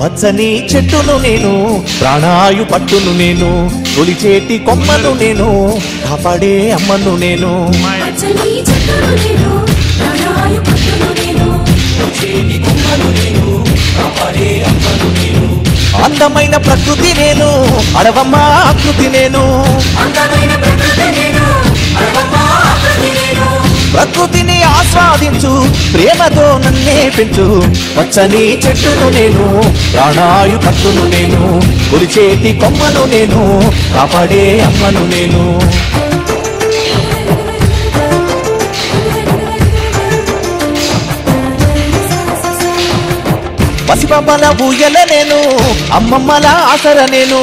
పచ్చని చెట్టును నేను, ప్రాణాయు పట్టును నేను, తొలిచేటి కొమ్మను నేను, కాపాడే అమ్మను నేను. అందమైన ప్రకృతి నేను, అడవమ్మ ఆకృతి నేను. ప్రకృతిని ఆస్వాదించు, ప్రేమతో నన్నే పెంచు. పచ్చని చెట్టును నేను, ప్రాణాయు పట్టును నేను, కొలిచేటి కొమ్మను నేను, కాపాడే అమ్మను నేను. పసిపాపల ఊయల నేను, అమ్మమ్మల ఆసర నేను.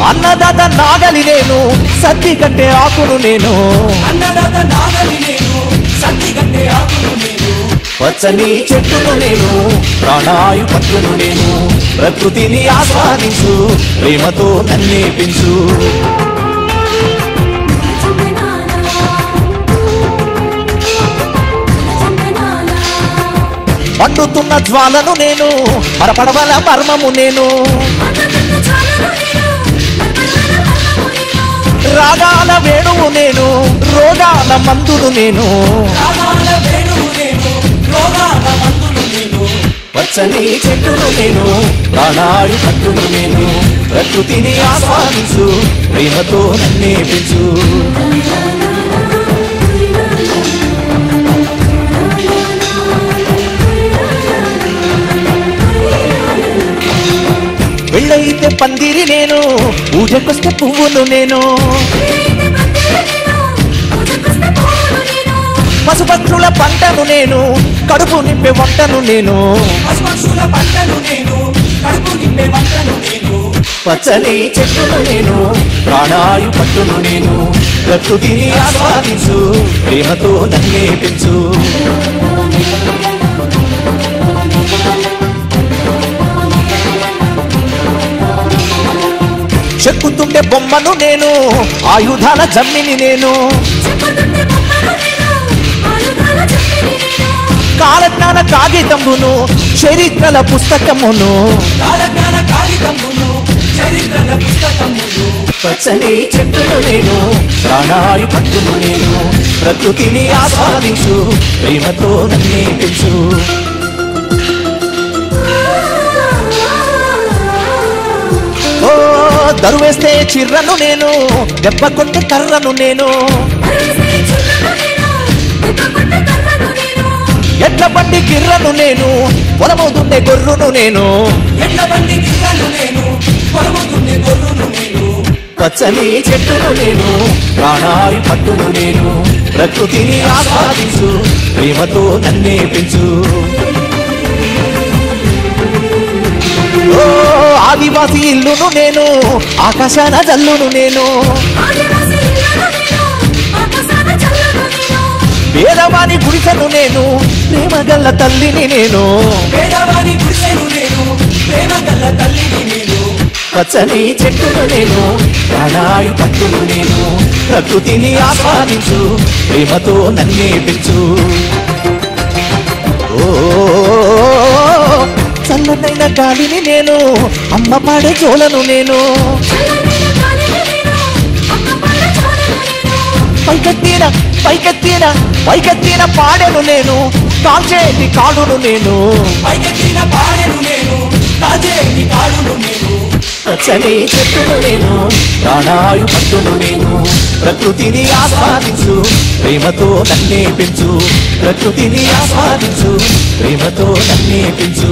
అన్నదాత నాగలి నేను, సత్తి కట్టే ఆకును నేను. పచ్చని చెట్టును నేను, ప్రాణాయు పట్టును నేను, ప్రకృతిని ఆస్వాదించు, ప్రేమతో నన్నే పెంచు. మండుతున్న జ్వాలను నేను, మరపడవల మర్మము నేను. రాగాల వేణువు నేను, రోగాల మందును నేను. పచ్చని చెట్టును నేను, ప్రాణాయు పట్టును నేను, ప్రకృతిని ఆస్వాదించు, ప్రేమతో నన్నే పెంచు. పెళ్ళైతే పందిరి నేను, పూజకొస్తే పువ్వును నేను. పశుపక్షుల పంటను నేను, కడుపు నింపే వంటను నేను. పచ్చని చెట్టును నేను, ప్రాణాయు పట్టును నేను, ప్రకృతిని ఆస్వాదించు, ప్రేమతో నన్నే పెంచు. చెక్కుతుండే బొమ్మను నేను, ఆయుధాల జమ్మిని నేను. కాలజ్ఞాన కాగితమును, చరిత్రల పుస్తకమును. పచ్చని చెట్టును నేను, ప్రాణాయు పట్టును నేను, ప్రకృతిని ఆస్వాదించు, ప్రేమతో నన్నే పెంచు. ఓ దరువేస్తే చిర్రను నేను, దెబ్బ కొట్టే కర్రను నేను. ఎడ్ల బండి గిర్రను నేను, పొలమవుతుండే గొర్రును నేను. పచ్చని చెట్టును నేను, ప్రాణాయు పట్టును నేను, ప్రకృతిని ఆస్వాదించు, ప్రేమతో నన్నే పెంచు. ఓ ఆదివాసి ఇల్లును నేను, ఆకాశాన జల్లును నేను. పేదవాని గుడిసెను నేను, ప్రేమగల్ల తల్లిని నేను. పచ్చని చెట్టును నేను, ప్రాణాయు పట్టును నేను, ప్రకృతిని ఆస్వాదించు, ప్రేమతో నన్నే పెంచు. ఓ చల్లనైన గాలిని నేను, అమ్మ పాడే జోలను నేను. పైకెత్తిన పైకెత్తిన పైకెత్తిన పాడెను నేను, కాల్చేటి కాడును నేను. పచ్చని చెట్టును నేను, ప్రాణాయు పట్టును నేను, ప్రకృతిని ఆస్వాదించు, ప్రేమతో నన్నే పెంచు. ప్రకృతిని ఆస్వాదించు, ప్రేమతో నన్నే పెంచు.